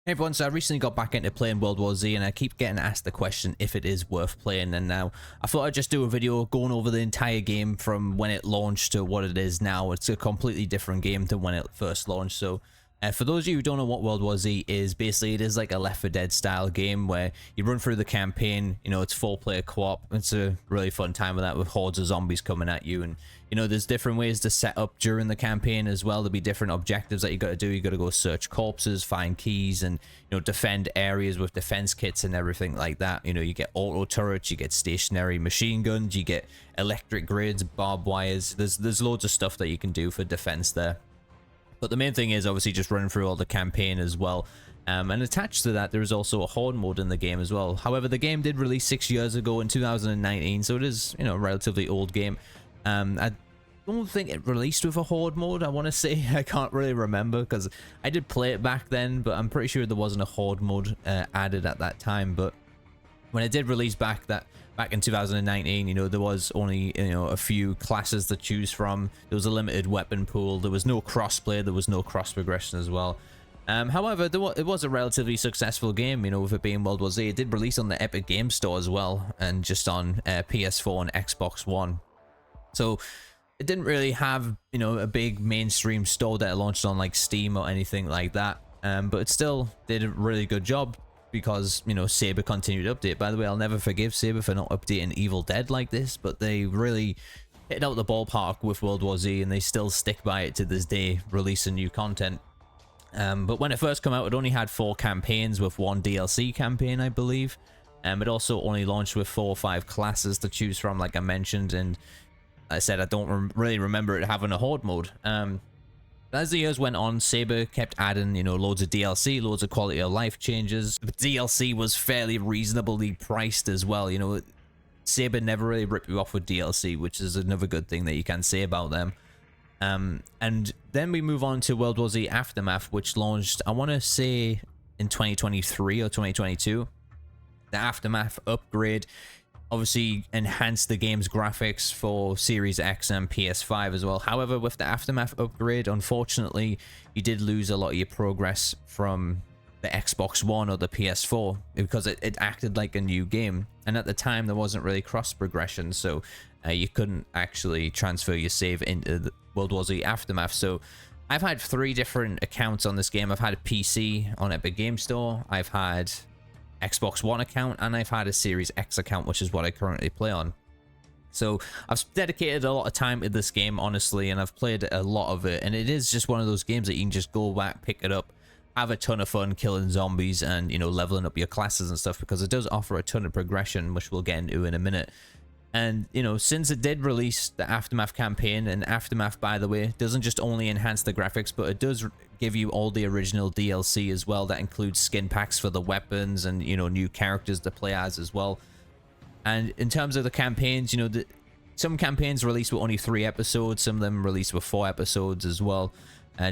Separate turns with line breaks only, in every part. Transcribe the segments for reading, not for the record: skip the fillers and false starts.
Hey everyone, so I recently got back into playing World War Z and I keep getting asked the question if it is worth playing, and now I thought I'd just do a video going over the entire game from when it launched to what it is now. It's a completely different game than when it first launched. So for those of you who don't know what World War Z is, basically it is like a Left 4 Dead style game where you run through the campaign. You know, it's 4-player co-op. It's a really fun time with that, with hordes of zombies coming at you, and you know, there's different ways to set up during the campaign as well. There'll be different objectives that you got to do. You got to go search corpses, find keys, and you know, defend areas with defense kits and everything like that. You know, you get auto turrets, you get stationary machine guns, you get electric grids, barbed wires. There's loads of stuff that you can do for defense there. But the main thing is obviously just running through all the campaign as well. And attached to that, there is also a horde mode in the game as well. However, the game did release 6 years ago in 2019, so it is, you know, a relatively old game. I don't think it released with a horde mode, I want to say. I can't really remember because I did play it back then, but I'm pretty sure there wasn't a horde mode added at that time. But when it did release back in 2019, you know, there was only, you know, a few classes to choose from. There was a limited weapon pool. There was no crossplay. There was no cross progression as well. However, it was a relatively successful game, you know, with it being World War Z. It did release on the Epic Game Store as well, and just on PS4 and Xbox One. So it didn't really have, you know, a big mainstream store that it launched on like Steam or anything like that. But it still did a really good job because, you know, Saber continued to update. By the way, I'll never forgive Saber for not updating Evil Dead like this, but they really hit out the ballpark with World War Z, and they still stick by it to this day, releasing new content. But when it first came out, it only had 4 campaigns with 1 DLC campaign, I believe. It also only launched with 4 or 5 classes to choose from, like I mentioned, and I said I don't really remember it having a horde mode. As the years went on, Saber kept adding, you know, loads of DLC, loads of quality of life changes. The DLC was fairly reasonably priced as well. You know, Saber never really ripped you off with DLC, which is another good thing that you can say about them. And then we move on to World War Z Aftermath, which launched, I want to say, in 2023 or 2022. The Aftermath upgrade obviously enhanced the game's graphics for Series X and PS5 as well. However, with the Aftermath upgrade, unfortunately, you did lose a lot of your progress from the Xbox One or the PS4 because it acted like a new game. And at the time, there wasn't really cross progression, so you couldn't actually transfer your save into the World War Z Aftermath. So I've had 3 different accounts on this game. I've had a PC on Epic Game Store, I've had Xbox One account, and I've had a Series X account, which is what I currently play on. So I've dedicated a lot of time to this game, honestly, and I've played a lot of it, and it is just one of those games that you can just go back, pick it up, have a ton of fun killing zombies and, you know, leveling up your classes and stuff, because it does offer a ton of progression, which we'll get into in a minute. And, you know, since it did release the Aftermath campaign, and Aftermath, by the way, doesn't just only enhance the graphics, but it does give you all the original DLC as well. That includes skin packs for the weapons and, you know, new characters to play as well. And in terms of the campaigns, you know, some campaigns release with only 3 episodes, some of them release with 4 episodes as well.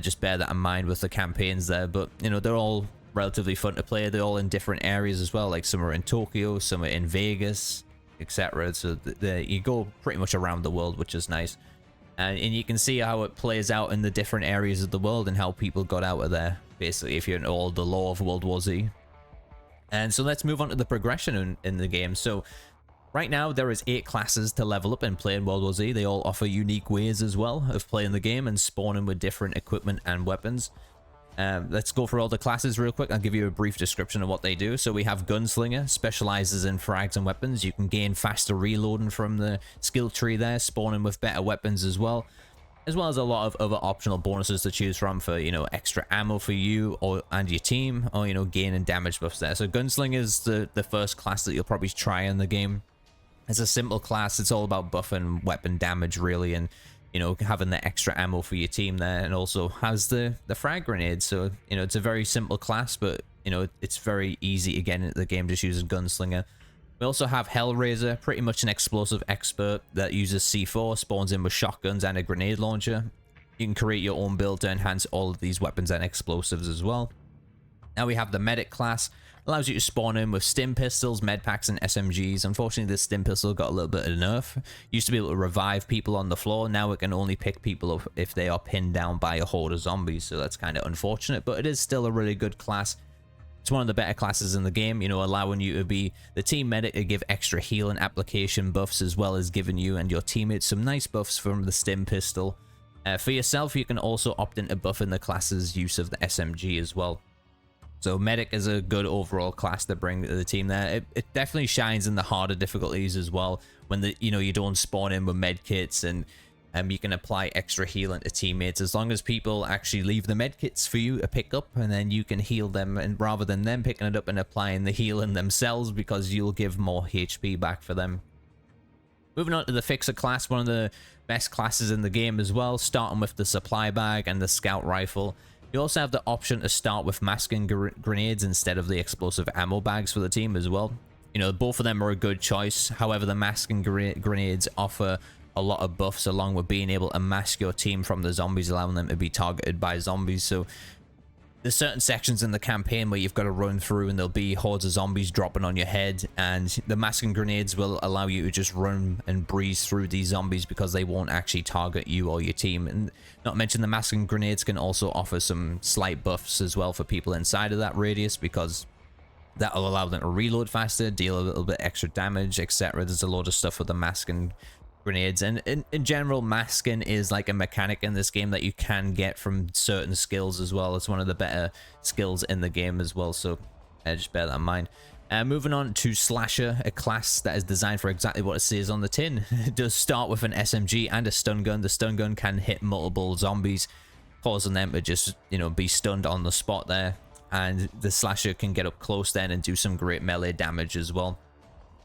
Just bear that in mind with the campaigns there. But, you know, they're all relatively fun to play. They're all in different areas as well. Like some are in Tokyo, some are in Vegas, etc. So you go pretty much around the world, which is nice. And you can see how it plays out in the different areas of the world and how people got out of there, basically, if you're into all the lore of World War Z. And so let's move on to the progression in the game. So right now there is 8 classes to level up and play in World War Z. They all offer unique ways as well of playing the game and spawning with different equipment and weapons. Let's go through all the classes real quick. I'll give you a brief description of what they do. So we have Gunslinger, specializes in frags and weapons. You can gain faster reloading from the skill tree there, spawning with better weapons as well as a lot of other optional bonuses to choose from for, you know, extra ammo for you and your team, or, you know, gaining damage buffs there. So Gunslinger is the first class that you'll probably try in the game. It's a simple class. It's all about buffing weapon damage, really, and, you know, having the extra ammo for your team there, and also has the frag grenade. So, you know, it's a very simple class, but, you know, it's very easy to get into the game just using Gunslinger. We also have Hellraiser, pretty much an explosive expert that uses C4, spawns in with shotguns and a grenade launcher. You can create your own build to enhance all of these weapons and explosives as well. Now we have the Medic class. Allows you to spawn in with stim pistols, med packs, and SMGs. Unfortunately, this stim pistol got a little bit of nerf. Used to be able to revive people on the floor. Now it can only pick people up if they are pinned down by a horde of zombies. So that's kind of unfortunate, but it is still a really good class. It's one of the better classes in the game, you know, allowing you to be the team medic to give extra heal and application buffs, as well as giving you and your teammates some nice buffs from the stim pistol. For yourself, you can also opt into buffing the class's use of the SMG as well. So medic is a good overall class to bring to the team there. It definitely shines in the harder difficulties as well, when you don't spawn in with med kits, and you can apply extra healing to teammates as long as people actually leave the med kits for you to pick up, and then you can heal them, and rather than them picking it up and applying the healing themselves, because you'll give more HP back for them. Moving on to the fixer class, one of the best classes in the game as well, starting with the supply bag and the scout rifle. You also have the option to start with masking grenades instead of the explosive ammo bags for the team as well. You know, both of them are a good choice. However, the masking grenades offer a lot of buffs, along with being able to mask your team from the zombies, allowing them to be targeted by zombies. So there's certain sections in the campaign where you've got to run through and there'll be hordes of zombies dropping on your head, and the masking grenades will allow you to just run and breeze through these zombies because they won't actually target you or your team. And not to mention, the masking grenades can also offer some slight buffs as well for people inside of that radius, because that'll allow them to reload faster, deal a little bit extra damage, etc. There's a lot of stuff with the masking grenades, and in general, masking is like a mechanic in this game that you can get from certain skills as well. It's one of the better skills in the game as well, so just bear that in mind. Moving on to Slasher, a class that is designed for exactly what it says on the tin. It does start with an SMG and a stun gun. The stun gun can hit multiple zombies, causing them to just, you know, be stunned on the spot there, and the Slasher can get up close then and do some great melee damage as well.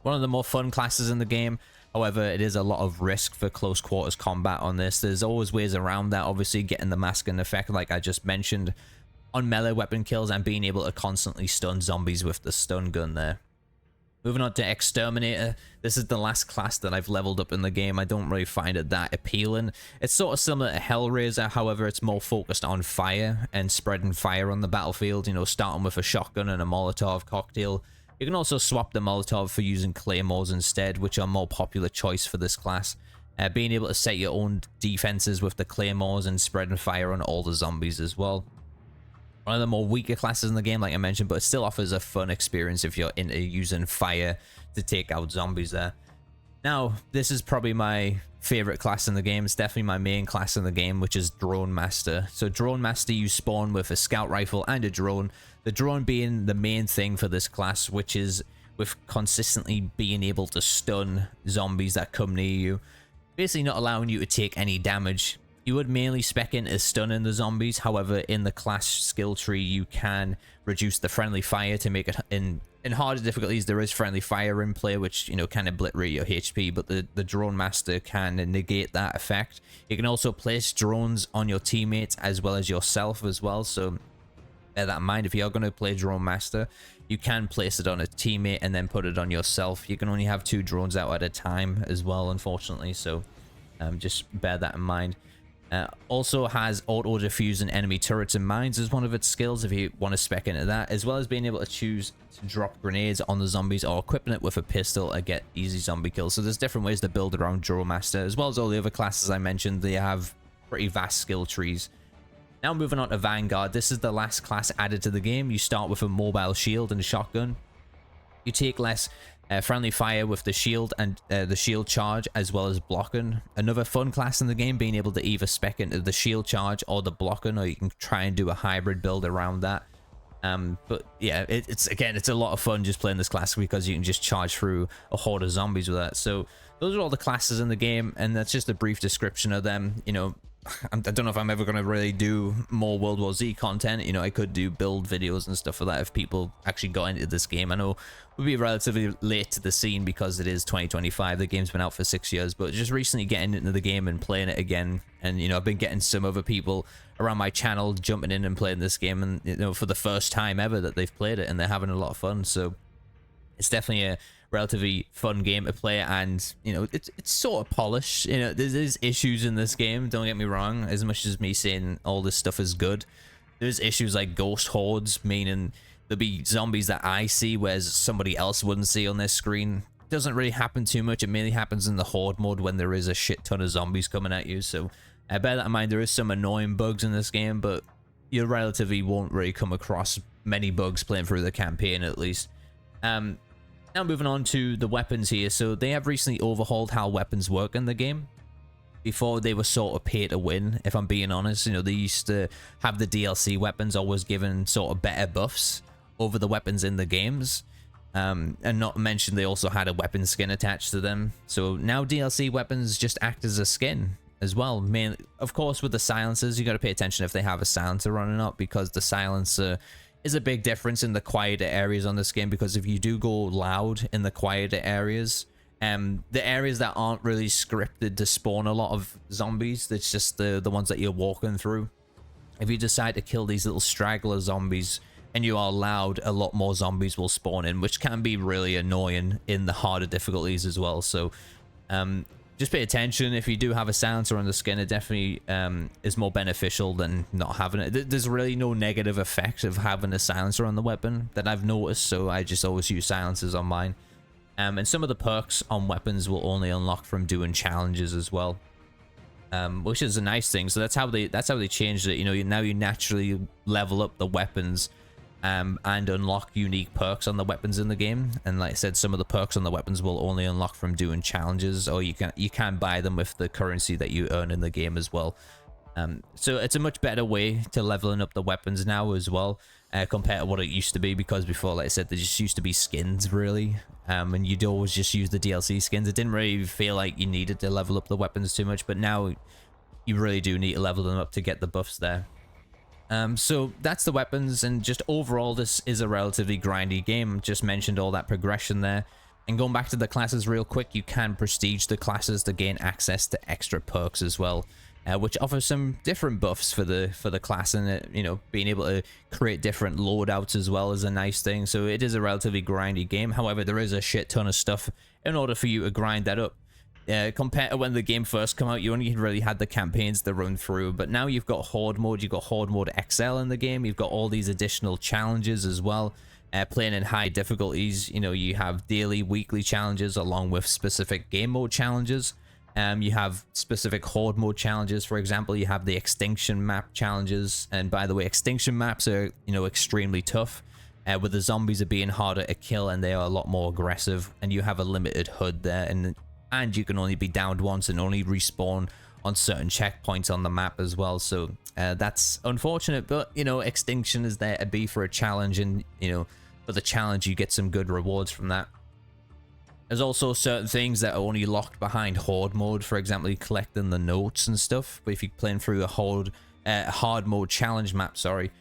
One of the more fun classes in the game. However, it is a lot of risk for close quarters combat on this. There's always ways around that, obviously getting the masking effect like I just mentioned on melee weapon kills, and being able to constantly stun zombies with the stun gun there. Moving on to Exterminator. This is the last class that I've leveled up in the game. I don't really find it that appealing. It's sort of similar to Hellraiser, however it's more focused on fire and spreading fire on the battlefield, you know, starting with a shotgun and a Molotov cocktail. You can also swap the Molotov for using Claymores instead, which are a more popular choice for this class. Being able to set your own defenses with the Claymores and spreading fire on all the zombies as well. One of the more weaker classes in the game, like I mentioned, but it still offers a fun experience if you're into using fire to take out zombies there. Now, this is probably my favorite class in the game. It's definitely my main class in the game, which is Drone Master. So Drone Master, you spawn with a scout rifle and a drone. The drone being the main thing for this class, which is with consistently being able to stun zombies that come near you. Basically not allowing you to take any damage. You would mainly spec into stunning the zombies. However, in the class skill tree, you can reduce the friendly fire to make it in harder difficulties. There is friendly fire in play, which, you know, can obliterate your HP, but the Drone Master can negate that effect. You can also place drones on your teammates as well as yourself as well, so bear that in mind. If you're going to play Drone Master, you can place it on a teammate and then put it on yourself. You can only have 2 drones out at a time as well, unfortunately, so just bear that in mind. Also has auto defusing enemy turrets and mines as one of its skills if you want to spec into that, as well as being able to choose to drop grenades on the zombies or equipping it with a pistol to get easy zombie kills. So there's different ways to build around Drone Master, as well as all the other classes I mentioned. They have pretty vast skill trees. Now moving on to Vanguard. This is the last class added to the game. You start with a mobile shield and a shotgun. You take less friendly fire with the shield and the shield charge, as well as blocking. Another fun class in the game, being able to either spec into the shield charge or the blocking, or you can try and do a hybrid build around that. But yeah, it's a lot of fun just playing this class because you can just charge through a horde of zombies with that. So those are all the classes in the game, and that's just a brief description of them. You know, I don't know if I'm ever going to really do more World War Z content. You know, I could do build videos and stuff for that if people actually got into this game. I know we'll be relatively late to the scene because it is 2025. The game's been out for 6 years, but just recently getting into the game and playing it again. And, you know, I've been getting some other people around my channel jumping in and playing this game, and, you know, for the first time ever that they've played it, and they're having a lot of fun. So it's definitely a relatively fun game to play, and, you know, it's sort of polished. You know, there's issues in this game, don't get me wrong. As much as me saying all this stuff is good, there's issues like ghost hordes, meaning there'll be zombies that I see whereas somebody else wouldn't see on their screen. It doesn't really happen too much. It mainly happens in the horde mode when there is a shit ton of zombies coming at you. So bear that in mind. There is some annoying bugs in this game, but you relatively won't really come across many bugs playing through the campaign at least. Now moving on to the weapons here. So they have recently overhauled how weapons work in the game. Before, they were sort of pay to win, if I'm being honest. You know, they used to have the DLC weapons always given sort of better buffs over the weapons in the games. And not to mention, they also had a weapon skin attached to them. So now DLC weapons just act as a skin as well. Mainly, of course, with the silencers, you got to pay attention if they have a silencer on or not, because the silencer is a big difference in the quieter areas on this game. Because if you do go loud in the quieter areas, the areas that aren't really scripted to spawn a lot of zombies, that's just the ones that you're walking through. If you decide to kill these little straggler zombies and you are loud, a lot more zombies will spawn in, which can be really annoying in the harder difficulties as well. So just pay attention. If you do have a silencer on the skin, it definitely is more beneficial than not having it. There's really no negative effect of having a silencer on the weapon that I've noticed, so I just always use silencers on mine. And some of the perks on weapons will only unlock from doing challenges as well, which is a nice thing. So that's how they changed it. You know, now you naturally level up the weapons and unlock unique perks on the weapons in the game. And like I said, some of the perks on the weapons will only unlock from doing challenges, or you can buy them with the currency that you earn in the game as well. So it's a much better way to leveling up the weapons now as well, compared to what it used to be. Because before, like I said, they just used to be skins really, and you'd always just use the DLC skins. It didn't really feel like you needed to level up the weapons too much, but now you really do need to level them up to get the buffs there. So that's the weapons, and just overall this is a relatively grindy game. Just mentioned all that progression there. And going back to the classes real quick, you can prestige the classes to gain access to extra perks as well, which offers some different buffs for the class, and you know, being able to create different loadouts as well is a nice thing. So it is a relatively grindy game. However, there is a shit ton of stuff in order for you to grind that up. Compared to when the game first came out, you only really had the campaigns to run through, but now you've got Horde mode, you've got Horde mode XL in the game, you've got all these additional challenges as well, playing in high difficulties. You know, you have daily, weekly challenges along with specific game mode challenges. You have specific Horde mode challenges. For example, you have the extinction map challenges, and by the way, extinction maps are, you know, extremely tough, with the zombies are being harder to kill and they are a lot more aggressive, and you have a limited HUD there, and you can only be downed once and only respawn on certain checkpoints on the map as well. So that's unfortunate, but you know, extinction is there to be for a challenge, and you know, for the challenge you get some good rewards from that. There's also certain things that are only locked behind Horde mode. For example, collecting the notes and stuff. But if you're playing through a hard mode challenge map, sorry,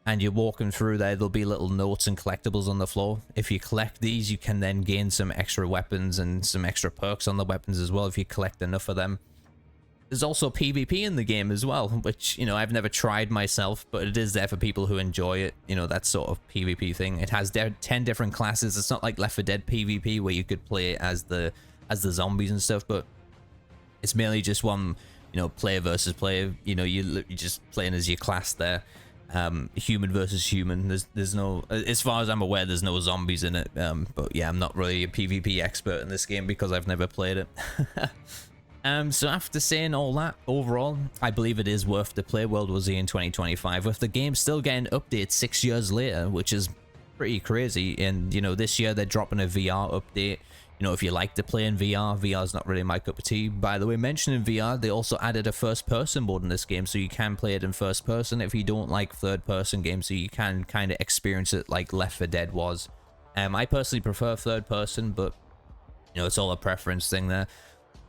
and you're walking through there, there'll be little notes and collectibles on the floor. If you collect these, you can then gain some extra weapons and some extra perks on the weapons as well if you collect enough of them. There's also PvP in the game as well, which, you know, I've never tried myself, but it is there for people who enjoy it. You know, that sort of PvP thing. It has 10 different classes. It's not like Left 4 Dead PvP where you could play as the zombies and stuff, but it's mainly just one, you know, player versus player. You know, you're just playing as your class there. Human versus human. There's no, as far as I'm aware, there's no zombies in it. But yeah, I'm not really a PvP expert in this game because I've never played it. So after saying all that, overall, I believe it is worth to play World War Z in 2025, with the game still getting updates 6 years later, which is pretty crazy. And, you know, this year they're dropping a VR update. You know, if you like to play in VR, VR's not really my cup of tea. By the way, mentioning VR, they also added a first-person mode in this game, so you can play it in first person if you don't like third-person games, so you can kind of experience it like Left 4 Dead was. I personally prefer third-person, but, you know, it's all a preference thing there.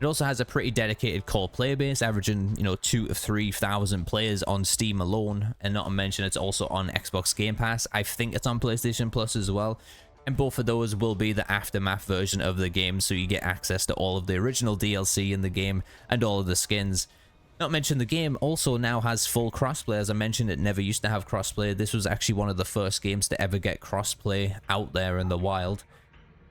It also has a pretty dedicated core player base, averaging, you know, 2,000 to 3,000 players on Steam alone, and not to mention it's also on Xbox Game Pass. I think it's on PlayStation Plus as well, and both of those will be the Aftermath version of the game, so you get access to all of the original DLC in the game and all of the skins. Not to mention the game also now has full crossplay. As I mentioned, it never used to have crossplay. This was actually one of the first games to ever get crossplay out there in the wild.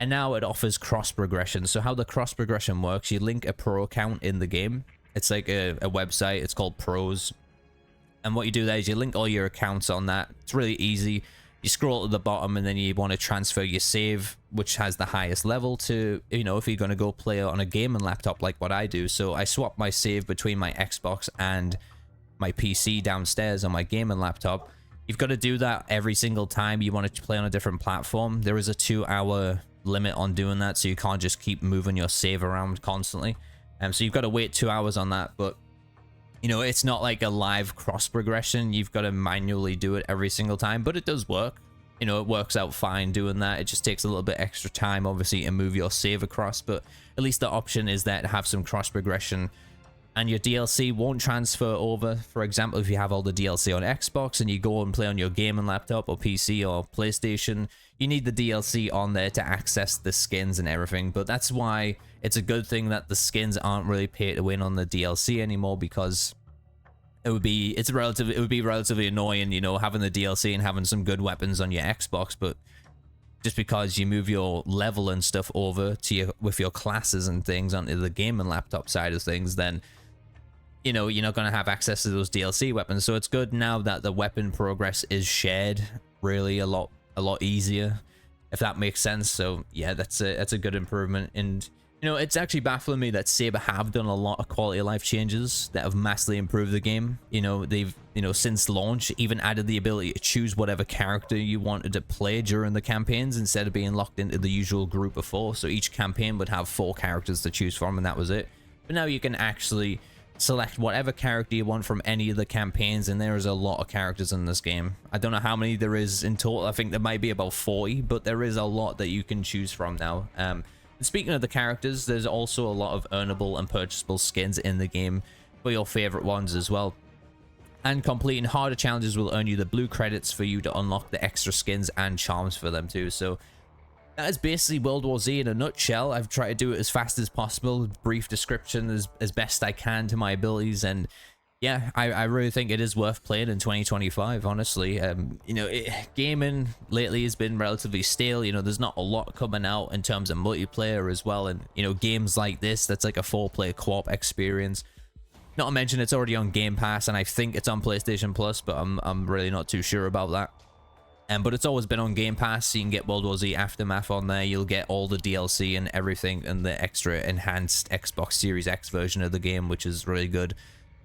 And now it offers cross progression. So how the cross progression works, you link a pro account in the game. It's like a website. It's called Pros. And what you do there is you link all your accounts on that. It's really easy. You scroll to the bottom and then you want to transfer your save, which has the highest level, to, you know, if you're going to go play on a gaming laptop like what I do. So I swap my save between my Xbox and my PC downstairs on my gaming laptop. You've got to do that every single time you want to play on a different platform. There is a 2-hour limit on doing that, so you can't just keep moving your save around constantly. So you've got to wait 2 hours on that, but you know, it's not like a live cross progression. You've got to manually do it every single time, but it does work. You know, it works out fine doing that. It just takes a little bit extra time, obviously, to move your save across, but at least the option is there to have some cross progression. And your DLC won't transfer over. For example, if you have all the DLC on Xbox and you go and play on your gaming laptop or PC or PlayStation, you need the DLC on there to access the skins and everything. But that's why it's a good thing that the skins aren't really pay to win on the DLC anymore, because it would be relatively annoying, you know, having the DLC and having some good weapons on your Xbox, but just because you move your level and stuff over to with your classes and things onto the gaming laptop side of things, then you know, you're not going to have access to those DLC weapons. So it's good now that the weapon progress is shared really a lot easier, if that makes sense. So yeah, that's a good improvement. And you know, it's actually baffling me that Saber have done a lot of quality of life changes that have massively improved the game. You know, they've, you know, since launch even added the ability to choose whatever character you wanted to play during the campaigns instead of being locked into the usual group of 4. So each campaign would have 4 characters to choose from, and that was it. But now you can actually select whatever character you want from any of the campaigns, and there is a lot of characters in this game. I don't know how many there is in total. I think there might be about 40, but there is a lot that you can choose from now. And speaking of the characters, there's also a lot of earnable and purchasable skins in the game for your favorite ones as well. And completing harder challenges will earn you the blue credits for you to unlock the extra skins and charms for them too. So that is basically World War Z in a nutshell. I've tried to do it as fast as possible, brief description as best I can to my abilities, and yeah, I really think it is worth playing in 2025, honestly. You know, gaming lately has been relatively stale. You know, there's not a lot coming out in terms of multiplayer as well, and you know, games like this, that's like a 4-player co-op experience. Not to mention it's already on Game Pass, and I think it's on PlayStation Plus, but I'm really not too sure about that. But it's always been on Game Pass, so you can get World War Z Aftermath on there. You'll get all the DLC and everything, and the extra enhanced Xbox Series X version of the game, which is really good.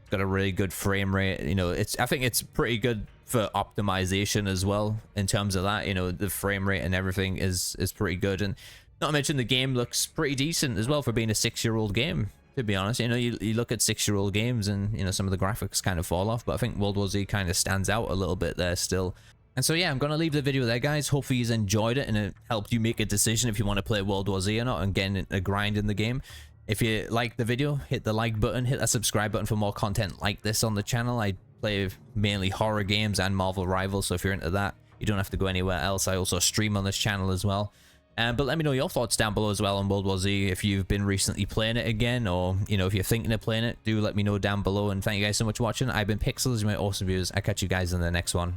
It's got a really good frame rate. You know, I think it's pretty good for optimization as well in terms of that. You know, the frame rate and everything is pretty good, and not to mention the game looks pretty decent as well for being a 6-year-old game. To be honest, you know, you look at 6-year-old games and you know, some of the graphics kind of fall off, but I think World War Z kind of stands out a little bit there still. And so yeah, I'm going to leave the video there, guys. Hopefully you enjoyed it and it helped you make a decision if you want to play World War Z or not and get a grind in the game. If you liked the video, hit the like button, hit that subscribe button for more content like this on the channel. I play mainly horror games and Marvel Rivals, so if you're into that, you don't have to go anywhere else. I also stream on this channel as well. But let me know your thoughts down below as well on World War Z. If you've been recently playing it again, or you know, if you're thinking of playing it, do let me know down below. And thank you guys so much for watching. I've been Pixels, my awesome viewers. I'll catch you guys in the next one.